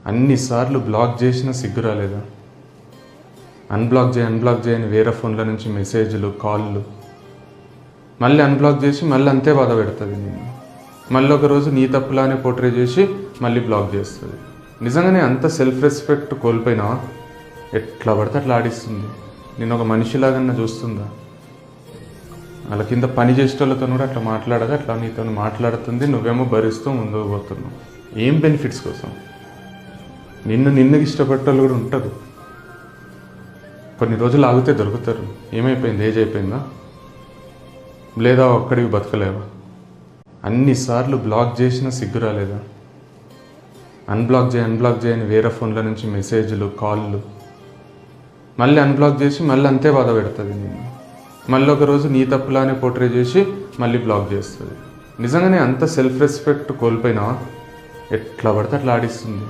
అన్నిసార్లు బ్లాక్ చేసినా సిగ్గు రాలేదా? అన్బ్లాక్ చేయని వేరే ఫోన్ల నుంచి మెసేజ్లు, కాళ్ళు, మళ్ళీ అన్బ్లాక్ చేసి మళ్ళీ అంతే బాధ పెడుతుంది నేను. మళ్ళీ ఒకరోజు నీ తప్పులానే పోర్ట్రే చేసి మళ్ళీ బ్లాక్ చేస్తుంది. నిజంగానే అంత సెల్ఫ్ రెస్పెక్ట్ కోల్పోయినావా? ఎట్లా పడితే అట్లా ఆడిస్తుంది. నేను ఒక మనిషిలాగన్నా చూస్తుందా? వాళ్ళ కింద పని చేసేటోళ్ళతో కూడా అట్లా మాట్లాడగా అట్లా నీతో మాట్లాడుతుంది. నువ్వేమో భరిస్తూ ముందుకు పోతున్నావు. ఏం బెనిఫిట్స్ కోసం? నిన్ను ఇష్టపడేటోళ్ళు కూడా ఉంటారు. కొన్ని రోజులు ఆగితే దొరుకుతారు. ఏమైపోయింది? ఏజ్ అయిపోయిందా? లేదా ఒక్కడివి బతకలేవా? అన్నిసార్లు బ్లాక్ చేసినా సిగ్గు రాలేదా? అన్బ్లాక్ చేయని వేరే ఫోన్ల నుంచి మెసేజ్లు, కాళ్ళు, మళ్ళీ అన్బ్లాక్ చేసి మళ్ళీ అంతే బాధ పెడుతుంది నేను. మళ్ళీ ఒకరోజు నీ తప్పులానే పోర్ట్రే చేసి మళ్ళీ బ్లాక్ చేస్తుంది. నిజంగానే అంత సెల్ఫ్ రెస్పెక్ట్ కోల్పోయినావా? ఎట్లా పడితే అట్లా ఆడిస్తుంది.